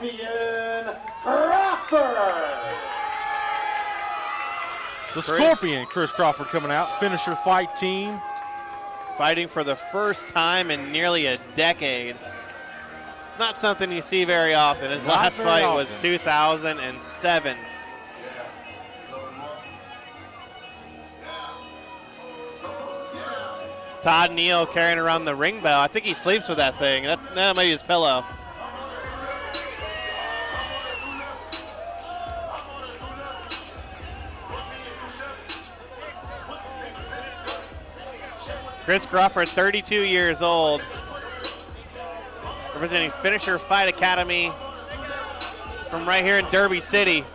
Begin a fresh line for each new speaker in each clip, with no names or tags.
Scorpion Crawford.
The Scorpion, Chris Crawford, coming out. Finisher fight team.
Fighting for the first time in nearly a decade. It's not something you see very often. His last fight was 2007. Todd Neal carrying around the ring bell. I think he sleeps with that thing. That might be his pillow. Chris Crawford, 32 years old, representing Finisher Fight Academy from right here in Derby City.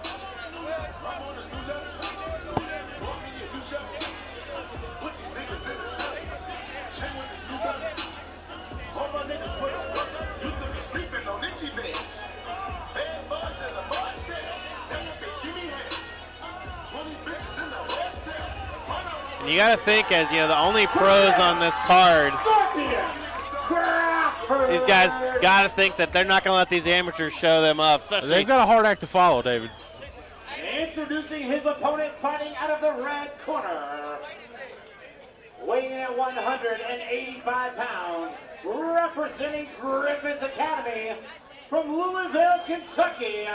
You got to think, as you know, the only pros on this card, these guys got to think that they're not going to let these amateurs show them up.
They've got a hard act to follow, David.
Introducing his opponent, fighting out of the red corner, weighing in at 185 pounds, representing Griffin's Academy from Louisville, Kentucky,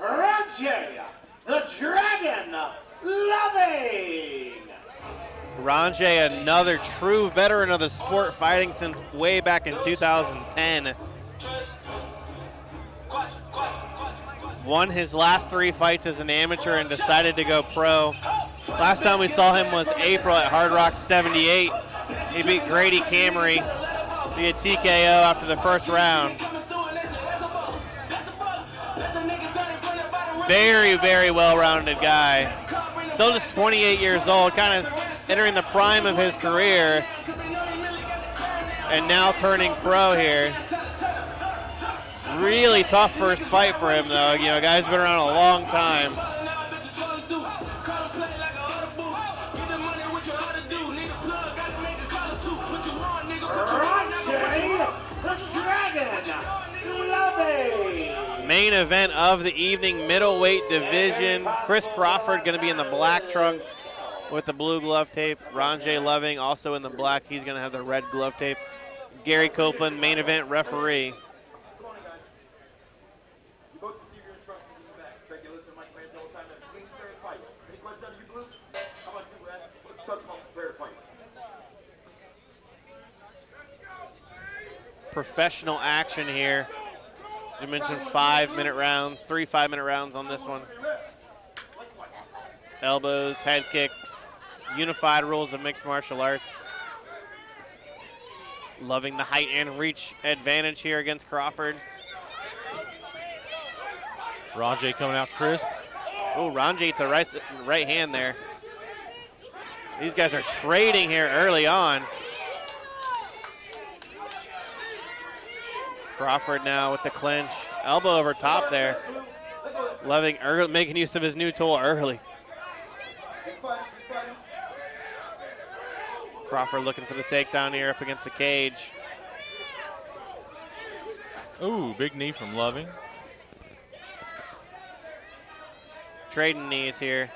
Renje, the Dragon Loving.
Renje, another true veteran of the sport, fighting since way back in 2010. Won his last 3 fights as an amateur and decided to go pro. Last time we saw him was April at Hardrock 78. He beat Grady Camry via TKO after the first round. Very, very well-rounded guy. Still just 28 years old, kind of entering the prime of his career, and now turning pro here. Really tough first fight for him, though. You know, guy's been around a long time. Main event of the evening, middleweight division. Chris Crawford going to be in the black trunks with the blue glove tape. Renje Loving also in the black. He's going to have the red glove tape. Gary Copeland, main event referee. Professional action here. You mentioned 5-minute rounds, 3 5-minute rounds on this one. Elbows, head kicks, unified rules of mixed martial arts. Loving the height and reach advantage here against Crawford.
Renje coming out crisp.
Oh, Renje eats a right hand there. These guys are trading here early on. Crawford now with the clinch. Elbow over top there. Loving making use of his new tool early. Crawford looking for the takedown here up against the cage.
Ooh, big knee from Loving.
Trading knees here.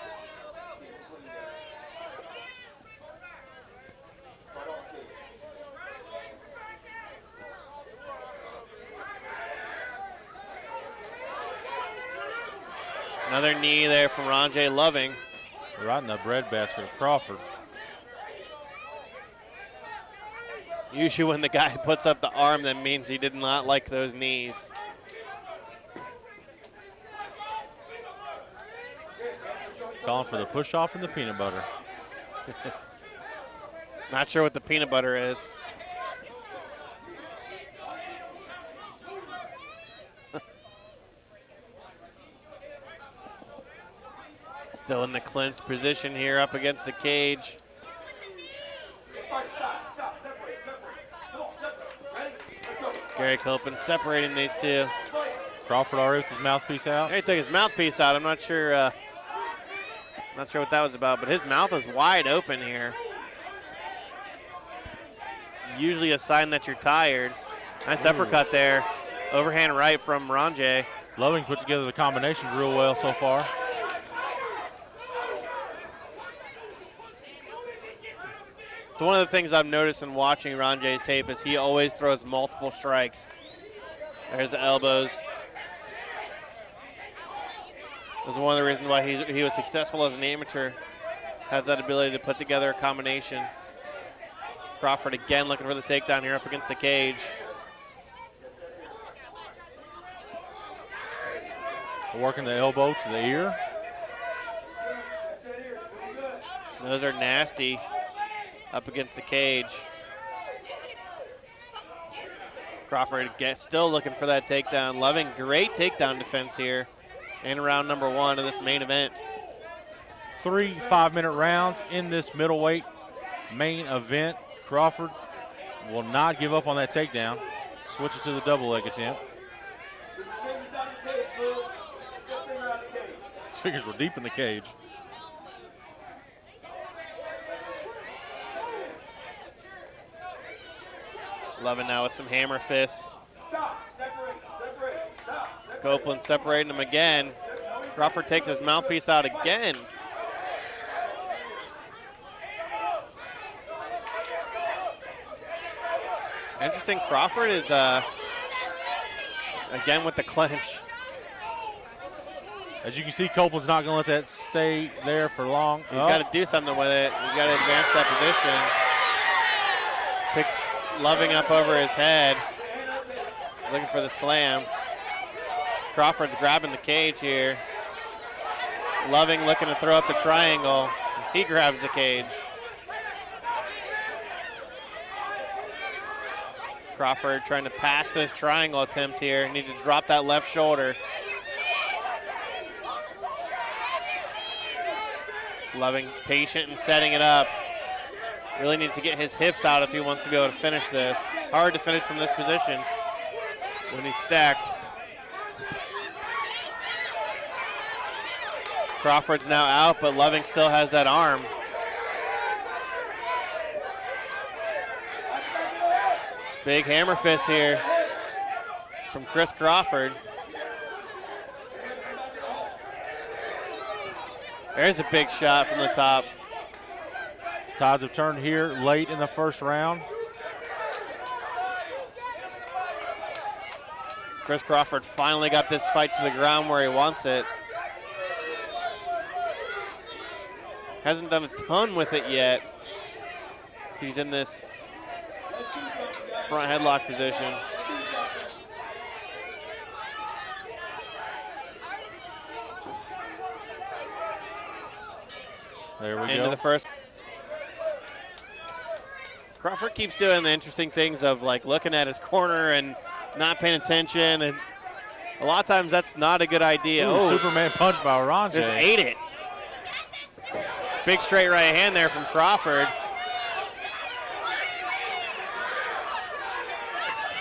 Another knee there from Renje Loving.
Right in the breadbasket of Crawford.
Usually when the guy puts up the arm, that means he did not like those knees.
Calling for the push-off and the peanut butter.
Not sure what the peanut butter is. Still in the clinch position here up against the cage. Gary Copeland separating these two.
Crawford already with his mouthpiece out.
He took his mouthpiece out. I'm not sure what that was about, but his mouth is wide open here. Usually a sign that you're tired. Nice uppercut there. Overhand right from Renje.
Loving put together the combinations real well so far.
So one of the things I've noticed in watching Renje's tape is he always throws multiple strikes. There's the elbows. This is one of the reasons why he was successful as an amateur. Had that ability to put together a combination. Crawford again looking for the takedown here up against the cage.
Working the elbow to the ear.
Those are nasty up against the cage. Crawford still looking for that takedown. Loving great takedown defense here in round number 1 of this main event.
3 5-minute rounds in this middleweight main event. Crawford will not give up on that takedown. Switch it to the double leg attempt. His fingers were deep in the cage.
Loving now with some hammer fists. Copeland separating him again. Crawford takes his mouthpiece out again. Interesting, Crawford is again with the clinch.
As you can see, Copeland's not going to let that stay there for long.
He's got to do something with it. He's got to advance that position. Picks Loving up over his head, looking for the slam. Crawford's grabbing the cage here. Loving looking to throw up the triangle. He grabs the cage. Crawford trying to pass this triangle attempt here. Needs to drop that left shoulder. Loving patient and setting it up. Really needs to get his hips out if he wants to be able to finish this. Hard to finish from this position when he's stacked. Crawford's now out, but Loving still has that arm. Big hammer fist here from Chris Crawford. There's a big shot from the top.
Tides have turned here late in the first round.
Chris Crawford finally got this fight to the ground where he wants it. Hasn't done a ton with it yet. He's in this front headlock position.
There we
Into
go.
the first. Crawford keeps doing the interesting things of like looking at his corner and not paying attention, and a lot of times that's not a good idea.
Ooh, Superman punch by Renje.
Just ate it. Big straight right hand there from Crawford.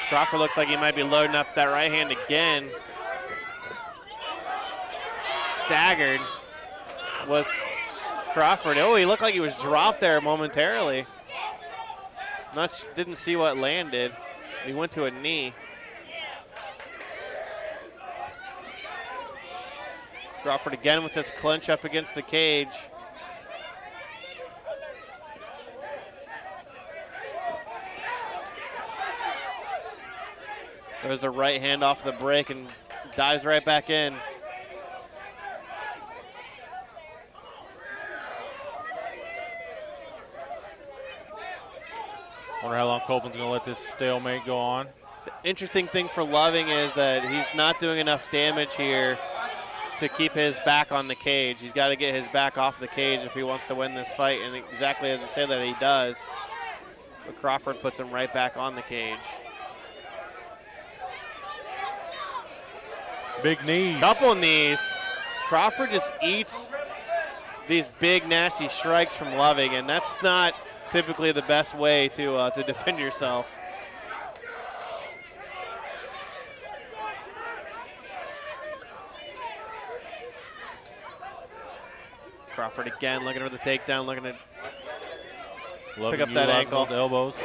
Crawford looks like he might be loading up that right hand again. Staggered was Crawford. Oh, he looked like he was dropped there momentarily. Didn't see what landed. He went to a knee. Crawford again with this clinch up against the cage. There's a right hand off the break and dives right back in.
Wonder how long Copeland's going to let this stalemate go on.
The interesting thing for Loving is that he's not doing enough damage here to keep his back on the cage. He's got to get his back off the cage if he wants to win this fight, and exactly as I say that, he does. But Crawford puts him right back on the cage.
Big knees.
Couple knees. Crawford just eats these big, nasty strikes from Loving, and that's not typically the best way to defend yourself. Crawford again looking for the takedown, looking to pick up that ankle.
Those elbows.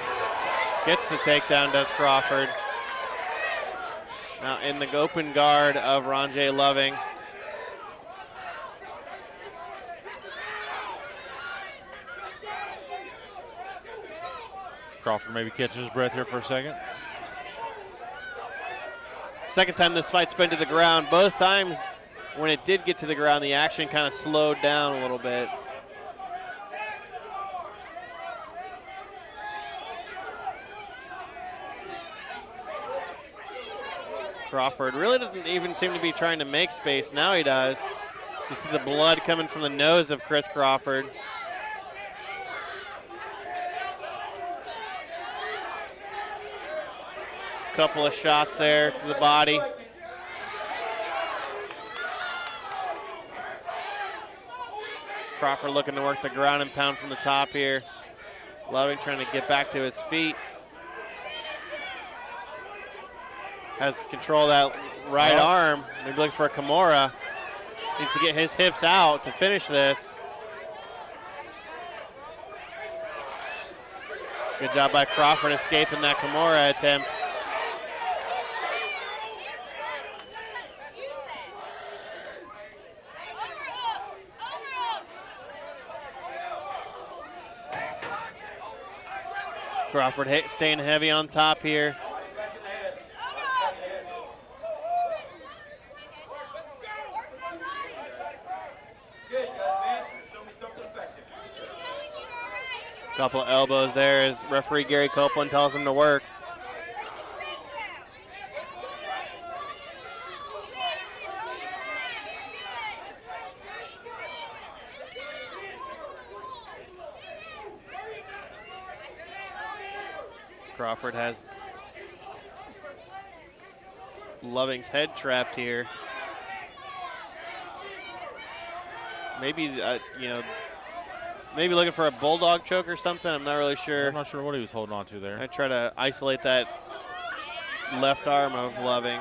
Gets the takedown, does Crawford. Now in the open guard of Renje Loving.
Crawford maybe catches his breath here for a second.
Second time this fight's been to the ground. Both times when it did get to the ground, the action kind of slowed down a little bit. Crawford really doesn't even seem to be trying to make space. Now he does. You see the blood coming from the nose of Chris Crawford. Couple of shots there to the body. Crawford looking to work the ground and pound from the top here. Loving trying to get back to his feet. Has control of that right arm. Maybe looking for a Kimura. Needs to get his hips out to finish this. Good job by Crawford escaping that Kimura attempt. Crawford staying heavy on top here. Couple of elbows there as referee Gary Copeland tells him to work. Crawford has Loving's head trapped here. Maybe, maybe looking for a bulldog choke or something. I'm not really sure.
I'm not sure what he was holding on to there.
I try to isolate that left arm of Loving.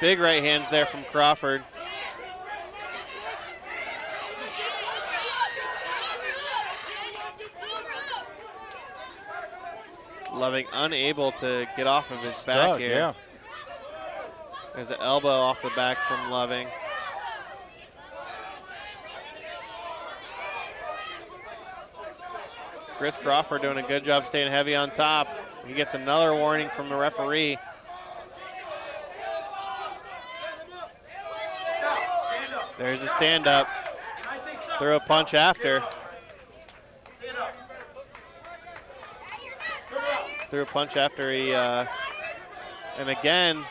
Big right hands there from Crawford. Loving unable to get off of his back here.
Yeah.
There's an elbow off the back from Loving. Chris Crawford doing a good job staying heavy on top. He gets another warning from the referee. There's a stand-up. Threw a punch after. Threw a punch after he, and again,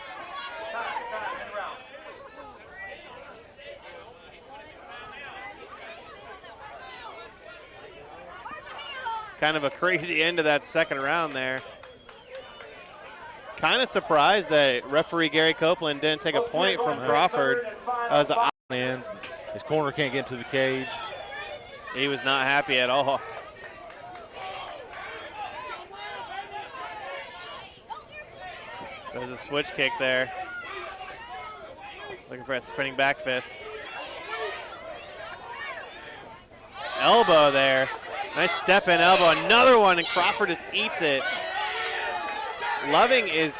kind of a crazy end to that second round there. Kind of surprised that referee Gary Copeland didn't take a point from Crawford.
His corner can't get into the cage.
He was not happy at all. There's a switch kick there. Looking for a spinning back fist. Elbow there. Nice step in elbow. Another one, and Crawford just eats it. Loving is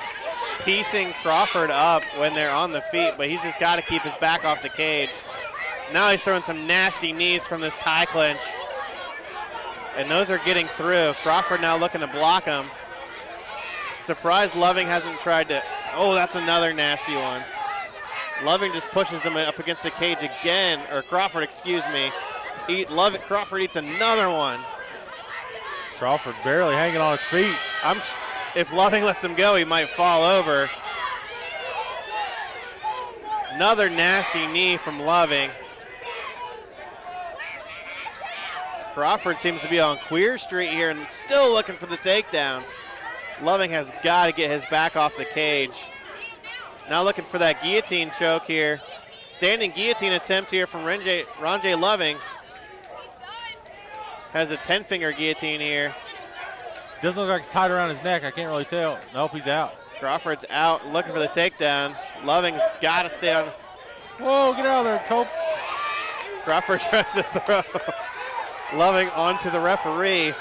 piecing Crawford up when they're on the feet, but he's just got to keep his back off the cage. Now he's throwing some nasty knees from this tie clinch. And those are getting through. Crawford now looking to block him. Surprised Loving hasn't tried to, oh, that's another nasty one. Loving just pushes him up against the cage again, or Crawford, excuse me. Crawford eats another one.
Crawford barely hanging on his feet.
If Loving lets him go, he might fall over. Another nasty knee from Loving. Crawford seems to be on Queer Street here and still looking for the takedown. Loving has got to get his back off the cage. Now looking for that guillotine choke here. Standing guillotine attempt here from Renje Loving. Has a 10-finger guillotine here.
Doesn't look like it's tied around his neck. I can't really tell. Nope, he's out.
Crawford's out looking for the takedown. Loving's got to stay on.
Whoa, get out of there, Cope.
Crawford tries to throw Loving onto the referee.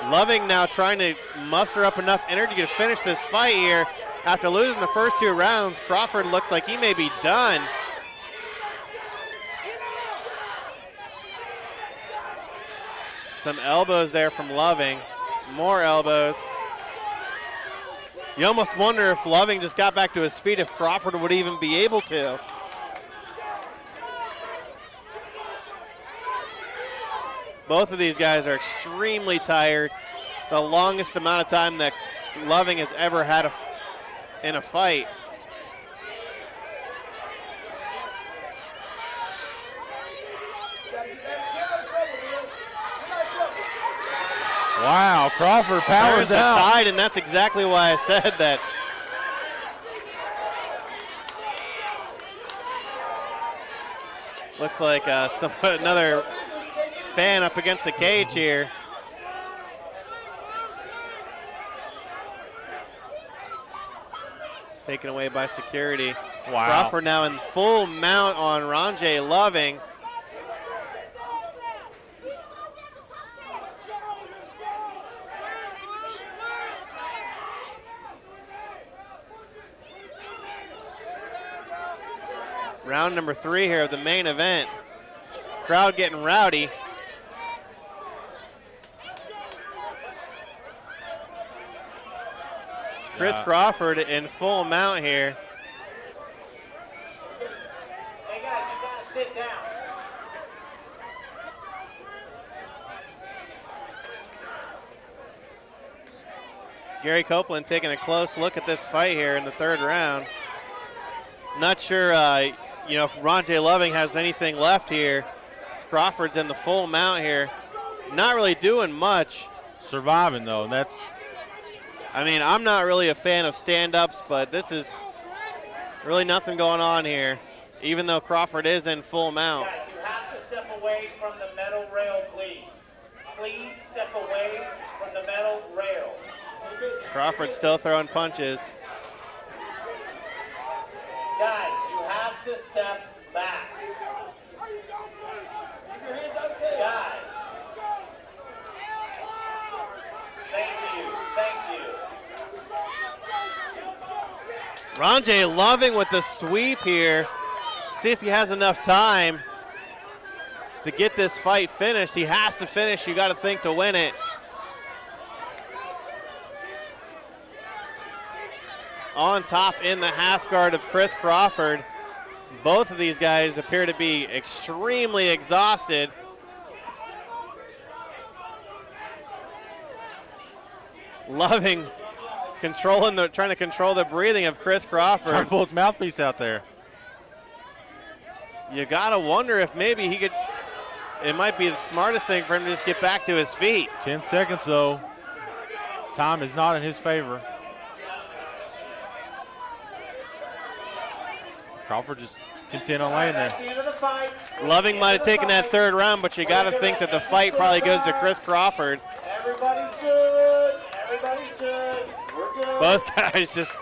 Loving now trying to muster up enough energy to finish this fight here. After losing the first 2 rounds, Crawford looks like he may be done. Some elbows there from Loving. More elbows. You almost wonder if Loving just got back to his feet, if Crawford would even be able to. Both of these guys are extremely tired. The longest amount of time that Loving has ever had in a fight.
Wow, Crawford powers
the
out.
tide, and that's exactly why I said that. Looks like another fan up against the cage here. It's taken away by security.
Wow.
Crawford now in full mount on Renje Loving. Round number 3 here of the main event. Crowd getting rowdy. Chris Crawford in full mount here.
Hey guys, you gotta sit down.
Gary Copeland taking a close look at this fight here in the 3rd round. Not sure, if Renje Loving has anything left here. Crawford's in the full mount here. Not really doing much.
Surviving, though.
I'm not really a fan of stand-ups, but this is really nothing going on here, even though Crawford is in full mount.
Guys, you have to step away from the metal rail, please. Please step away from the metal rail.
Crawford still throwing punches.
Guys, you have to step back. Guys. Thank you.
Renje Loving with the sweep here. See if he has enough time to get this fight finished. He has to finish, you got to think, to win it. On top in the half guard of Chris Crawford. Both of these guys appear to be extremely exhausted. Loving trying to control the breathing of Chris Crawford.
Trying to pull his mouthpiece out there.
You gotta wonder if maybe it might be the smartest thing for him to just get back to his feet.
10 seconds, though. Time is not in his favor. Crawford just content on laying there.
Loving might have taken that 3rd round, but you got to think that the fight probably goes to Chris Crawford.
Everybody's good. We're good.
Both guys just